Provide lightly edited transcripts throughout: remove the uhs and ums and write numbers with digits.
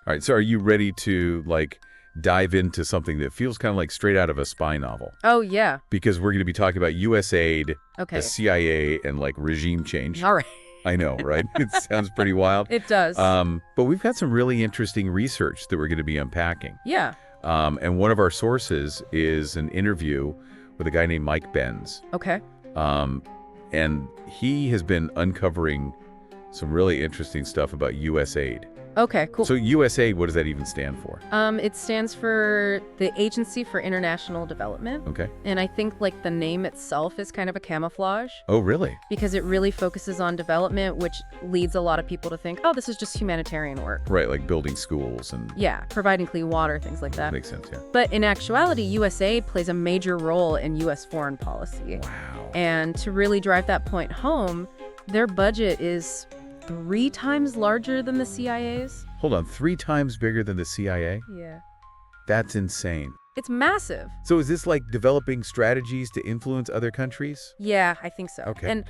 All right, so are you ready to, like, dive into something that feels kind of like straight out of a spy novel? Oh, yeah. Because we're going to be talking about USAID, Okay. the CIA, and, like, regime change. All right. I know, right? It sounds pretty wild. It does. But we've got some really interesting research that we're going to be unpacking. Yeah. And one of our sources is an interview with a guy named Mike Benz. Okay. And he has been uncovering some really interesting stuff about USAID. Okay, cool. So USAID, what does that even stand for? It stands for the Agency for International Development. Okay. And I think, like, the name itself is kind of a camouflage. Oh, really? Because it really focuses on development, which leads a lot of people to think, oh, this is just humanitarian work. Right, like building schools and... Yeah, providing clean water, things like that. Makes sense, yeah. But in actuality, USAID plays a major role in U.S. foreign policy. Wow. And to really drive that point home, their budget is 3 times larger than the CIA's. Hold on, 3 times bigger than the CIA? Yeah. That's insane. It's massive. So is this like developing strategies to influence other countries? Yeah, I think so. Okay. And,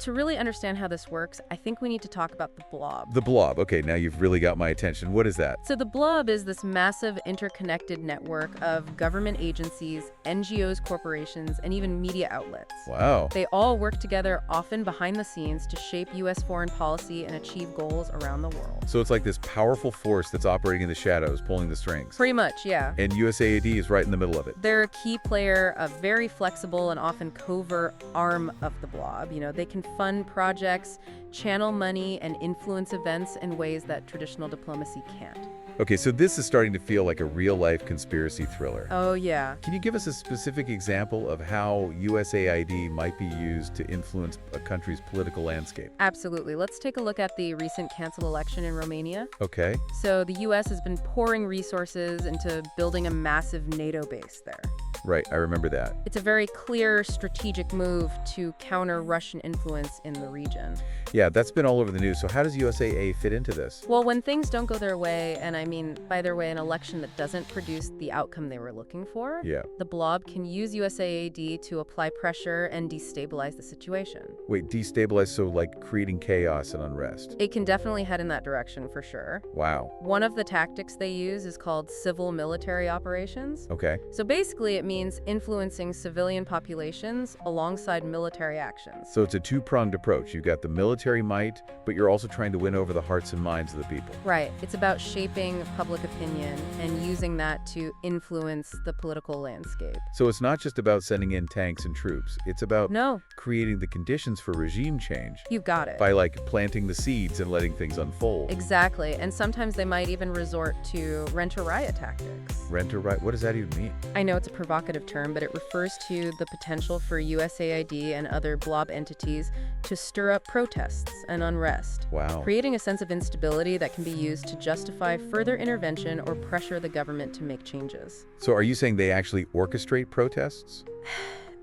to really understand how this works, I think we need to talk about the blob. The blob. Okay, now you've really got my attention. What is that? So the blob is this massive interconnected network of government agencies, NGOs, corporations, and even media outlets. Wow. They all work together, often behind the scenes, to shape U.S. foreign policy and achieve goals around the world. So it's like this powerful force that's operating in the shadows, pulling the strings. Pretty much, yeah. And USAID is right in the middle of it. They're a key player, a very flexible and often covert arm of the blob. They can fund projects, channel money, and influence events in ways that traditional diplomacy can't. Okay, so this is starting to feel like a real-life conspiracy thriller. Oh, yeah. Can you give us a specific example of how USAID might be used to influence a country's political landscape? Absolutely. Let's take a look at the recent canceled election in Romania. Okay. So the U.S. has been pouring resources into building a massive NATO base there. Right, I remember that. It's a very clear strategic move to counter Russian influence in the region. Yeah, that's been all over the news. So how does USAID fit into this? Well, when things don't go their way, and I mean by their way an election that doesn't produce the outcome they were looking for, Yeah. the blob can use USAID to apply pressure and destabilize the situation. Wait, destabilize, so like creating chaos and unrest. It can definitely head in that direction for sure. Wow. One of the tactics they use is called civil military operations. Okay. So basically it means influencing civilian populations alongside military actions. So it's a two-pronged approach. You've got the military might, but you're also trying to win over the hearts and minds of the people. Right. It's about shaping public opinion and using that to influence the political landscape. So it's not just about sending in tanks and troops. It's about creating the conditions for regime change. You've got it. By like planting the seeds and letting things unfold. Exactly. And sometimes they might even resort to rent-a-riot tactics. Rent-a-riot? What does that even mean? I know it's a provocative term, but it refers to the potential for USAID and other blob entities to stir up protests and unrest. Wow. Creating a sense of instability that can be used to justify further intervention or pressure the government to make changes. So are you saying they actually orchestrate protests?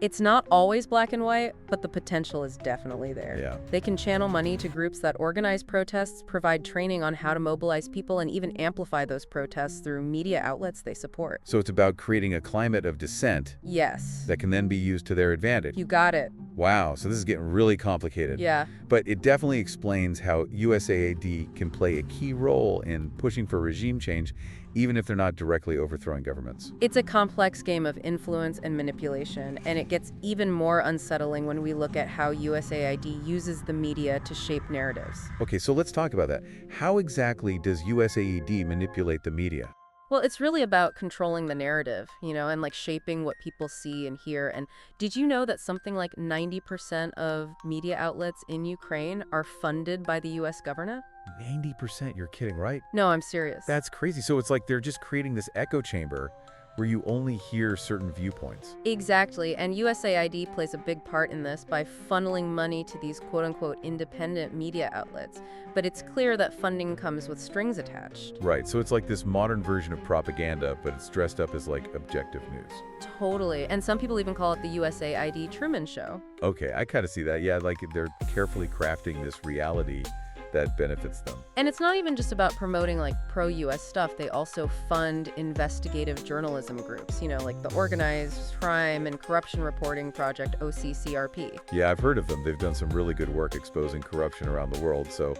It's not always black and white, but the potential is definitely there. Yeah. They can channel money to groups that organize protests, provide training on how to mobilize people, and even amplify those protests through media outlets they support. So it's about creating a climate of dissent. Yes. That can then be used to their advantage. You got it. Wow, so this is getting really complicated. Yeah. But it definitely explains how USAID can play a key role in pushing for regime change, even if they're not directly overthrowing governments. It's a complex game of influence and manipulation, and it gets even more unsettling when we look at how USAID uses the media to shape narratives. Okay, so let's talk about that. How exactly does USAID manipulate the media? Well, it's really about controlling the narrative, and like shaping what people see and hear. And did you know that something like 90% of media outlets in Ukraine are funded by the U.S. government? 90%? You're kidding, right? No, I'm serious. That's crazy. So it's like they're just creating this echo chamber where you only hear certain viewpoints. Exactly, and USAID plays a big part in this by funneling money to these quote-unquote independent media outlets. But it's clear that funding comes with strings attached. Right, so it's like this modern version of propaganda, but it's dressed up as like objective news. Totally, and some people even call it the USAID Truman Show. Okay, I kind of see that. Yeah, like they're carefully crafting this reality that benefits them. And it's not even just about promoting like pro-US stuff. They also fund investigative journalism groups, like the Organized Crime and Corruption Reporting Project, OCCRP. Yeah, I've heard of them. They've done some really good work exposing corruption around the world. So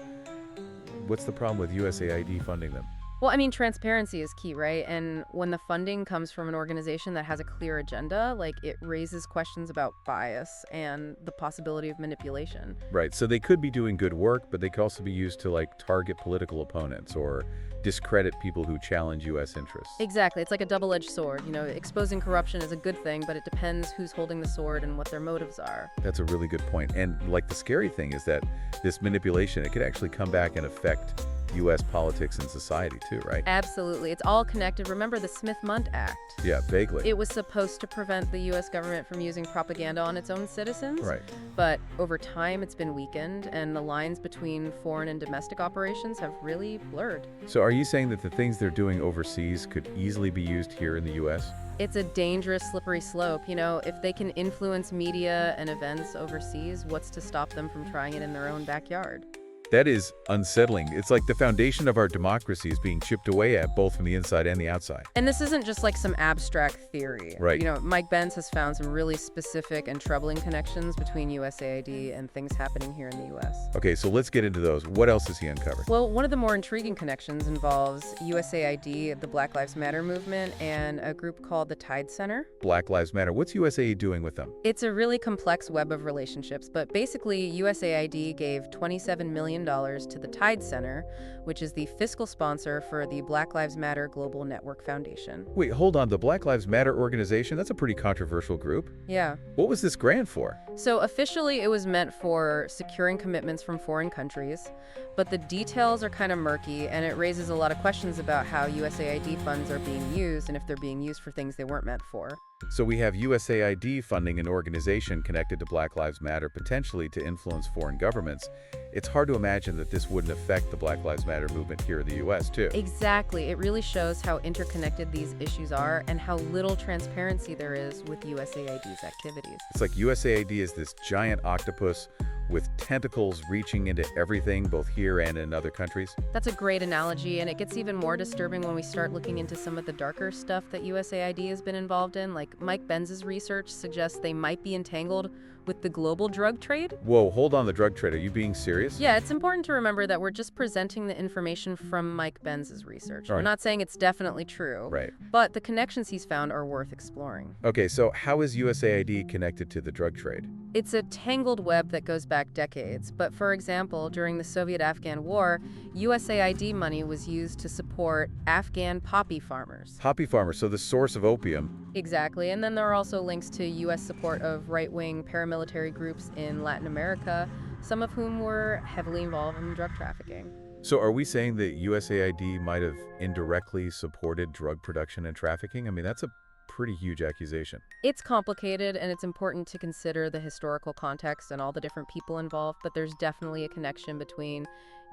what's the problem with USAID funding them? Well, I mean, transparency is key, right? And when the funding comes from an organization that has a clear agenda, like it raises questions about bias and the possibility of manipulation. Right, so they could be doing good work, but they could also be used to, like, target political opponents or discredit people who challenge U.S. interests. Exactly. It's like a double-edged sword. Exposing corruption is a good thing, but it depends who's holding the sword and what their motives are. That's a really good point. And, like, the scary thing is that this manipulation, it could actually come back and affect U.S. politics and society too, right? Absolutely. It's all connected. Remember the Smith-Mundt Act? Yeah, vaguely. It was supposed to prevent the U.S. government from using propaganda on its own citizens. Right. But over time, it's been weakened, and the lines between foreign and domestic operations have really blurred. So are you saying that the things they're doing overseas could easily be used here in the U.S.? It's a dangerous, slippery slope. If they can influence media and events overseas, what's to stop them from trying it in their own backyard? That is unsettling. It's like the foundation of our democracy is being chipped away at, both from the inside and the outside. And this isn't just like some abstract theory. Right. Mike Benz has found some really specific and troubling connections between USAID and things happening here in the U.S. Okay, so let's get into those. What else has he uncovered? Well, one of the more intriguing connections involves USAID, the Black Lives Matter movement, and a group called the Tide Center. Black Lives Matter. What's USAID doing with them? It's a really complex web of relationships, but basically USAID gave $27 million to the Tide Center, which is the fiscal sponsor for the Black Lives Matter Global Network Foundation. Wait, hold on. The Black Lives Matter organization? That's a pretty controversial group. Yeah. What was this grant for? So officially it was meant for securing commitments from foreign countries, but the details are kind of murky, and it raises a lot of questions about how USAID funds are being used and if they're being used for things they weren't meant for. So we have USAID funding an organization connected to Black Lives Matter potentially to influence foreign governments. It's hard to imagine that this wouldn't affect the Black Lives Matter movement here in the U.S. too. Exactly. It really shows how interconnected these issues are and how little transparency there is with USAID's activities. It's like USAID is this giant octopus with tentacles reaching into everything, both here and in other countries. That's a great analogy, and it gets even more disturbing when we start looking into some of the darker stuff that USAID has been involved in. Like Mike Benz's research suggests they might be entangled with the global drug trade. Whoa, hold on, the drug trade. Are you being serious? Yeah, it's important to remember that we're just presenting the information from Mike Benz's research. Right. We're not saying it's definitely true, Right. but the connections he's found are worth exploring. Okay, so how is USAID connected to the drug trade? It's a tangled web that goes back decades, but for example, during the Soviet-Afghan War, USAID money was used to support Afghan poppy farmers. Poppy farmers, so the source of opium. Exactly, and then there are also links to U.S. support of right-wing paramilitary groups in Latin America, some of whom were heavily involved in drug trafficking. So are we saying that USAID might have indirectly supported drug production and trafficking? I mean, that's a pretty huge accusation. It's complicated, and it's important to consider the historical context and all the different people involved, but there's definitely a connection between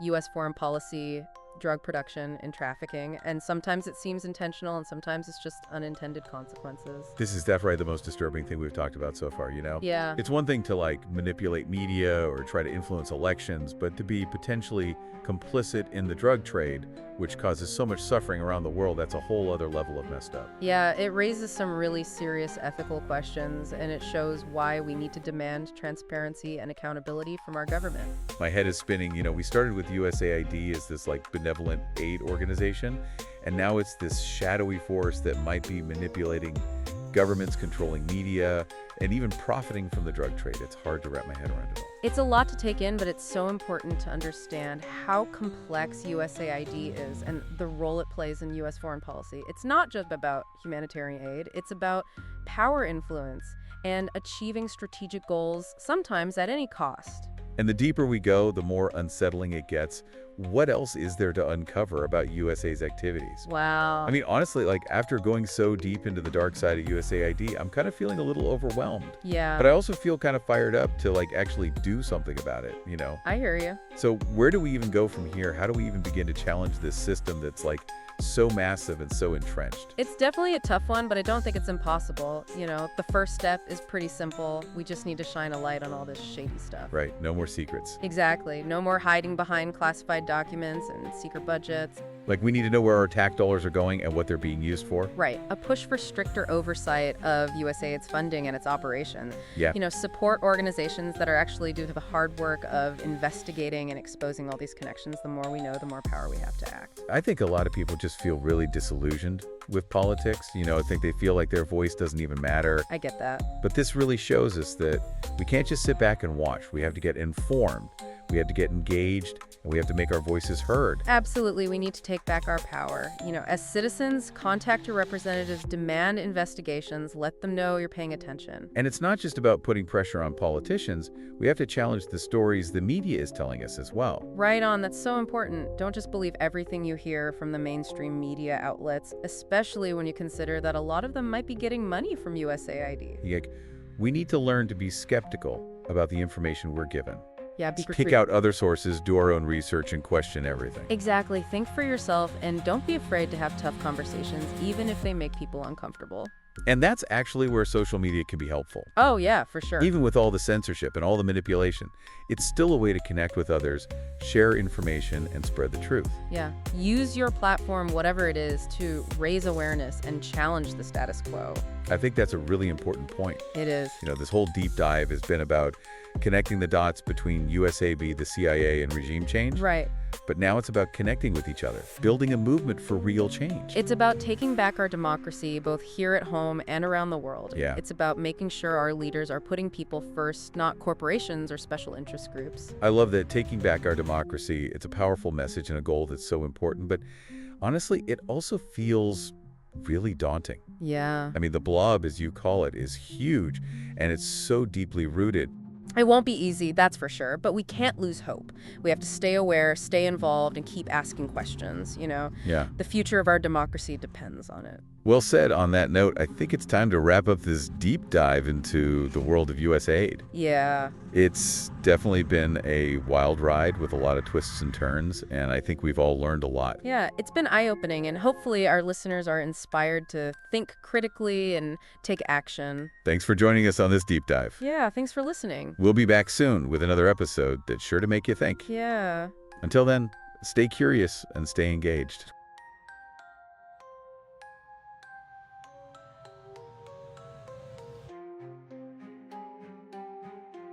U.S. foreign policy, drug production, and trafficking, and sometimes it seems intentional, and sometimes it's just unintended consequences. This is definitely the most disturbing thing we've talked about so far, you know? Yeah. It's one thing to, like, manipulate media or try to influence elections, but to be potentially complicit in the drug trade, which causes so much suffering around the world, that's a whole other level of messed up. Yeah, it raises some really serious ethical questions, and it shows why we need to demand transparency and accountability from our government. My head is spinning. You know, we started with USAID as this, like, benevolent aid organization, and now it's this shadowy force that might be manipulating governments, controlling media, and even profiting from the drug trade. It's hard to wrap my head around it all. It's a lot to take in, but it's so important to understand how complex USAID is and the role it plays in U.S. foreign policy. It's not just about humanitarian aid, it's about power influence and achieving strategic goals, sometimes at any cost. And the deeper we go, the more unsettling it gets. What else is there to uncover about USA's activities? Wow. I mean, honestly, like, after going so deep into the dark side of USAID, I'm kind of feeling a little overwhelmed. Yeah. But I also feel kind of fired up to, like, actually do something about it, you know? I hear you. So where do we even go from here? How do we even begin to challenge this system that's, like, so massive and so entrenched? It's definitely a tough one, but I don't think it's impossible. The first step is pretty simple. We just need to shine a light on all this shady stuff. Right, no more secrets. Exactly. No more hiding behind classified documents and secret budgets. Like, we need to know where our tax dollars are going and what they're being used for. Right. A push for stricter oversight of USAID's funding and its operation. Yeah. Support organizations that are actually do the hard work of investigating and exposing all these connections. The more we know, the more power we have to act. I think a lot of people just feel really disillusioned with politics. I think they feel like their voice doesn't even matter. I get that. But this really shows us that we can't just sit back and watch. We have to get informed. We have to get engaged, and we have to make our voices heard. Absolutely. We need to take back our power. As citizens, contact your representatives, demand investigations, let them know you're paying attention. And it's not just about putting pressure on politicians. We have to challenge the stories the media is telling us as well. Right on. That's so important. Don't just believe everything you hear from the mainstream media outlets, especially when you consider that a lot of them might be getting money from USAID. We need to learn to be skeptical about the information we're given. Yeah, Pick out other sources, do our own research, and question everything. Exactly. Think for yourself, and don't be afraid to have tough conversations, even if they make people uncomfortable. And that's actually where social media can be helpful. Oh, yeah, for sure. Even with all the censorship and all the manipulation, it's still a way to connect with others, share information, and spread the truth. Yeah. Use your platform, whatever it is, to raise awareness and challenge the status quo. I think that's a really important point. It is. This whole deep dive has been about connecting the dots between USAID, the CIA, and regime change. Right. But now it's about connecting with each other, building a movement for real change. It's about taking back our democracy, both here at home and around the world. Yeah. It's about making sure our leaders are putting people first, not corporations or special interest groups. I love that taking back our democracy, it's a powerful message and a goal that's so important. But honestly, it also feels really daunting. Yeah. I mean, the blob, as you call it, is huge, and it's so deeply rooted. It won't be easy, that's for sure, but we can't lose hope. We have to stay aware, stay involved, and keep asking questions, Yeah. The future of our democracy depends on it. Well said. On that note, I think it's time to wrap up this deep dive into the world of USAID. Yeah. It's definitely been a wild ride with a lot of twists and turns, and I think we've all learned a lot. Yeah, it's been eye-opening, and hopefully our listeners are inspired to think critically and take action. Thanks for joining us on this deep dive. Yeah, thanks for listening. We'll be back soon with another episode that's sure to make you think. Yeah. Until then, stay curious and stay engaged.